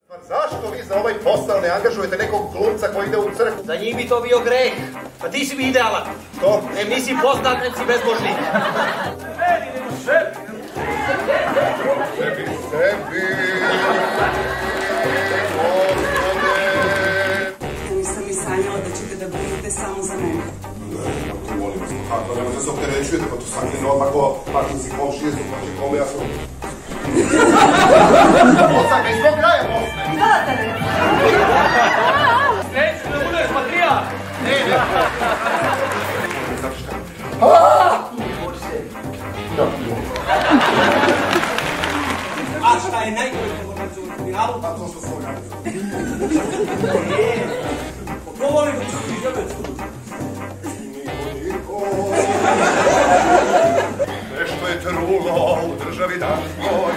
Pa zašto vi za ovaj posao ne angažujete nekog glumca koji ide u crkvu? Za njih bi to bio greh. Pa ti si mi idealan. Što? Nisi poznat, nek si bezbožnik. Sebi. Nisam i sanjala da ćete da brinete samo za mene. Ne, to molim vas, kako nemojte se opterećujete, pa to sanjeno odmah ko partnici komšije su, pa će kome ja sam... Osam, iz tog kraja Bosne! Neću da budeš patrijarh! Ne! A šta je najgore informacija u finalu? A to što svoj radi. Ko voli da ću ti žebecu? Nešto je trulo u državi danskoj.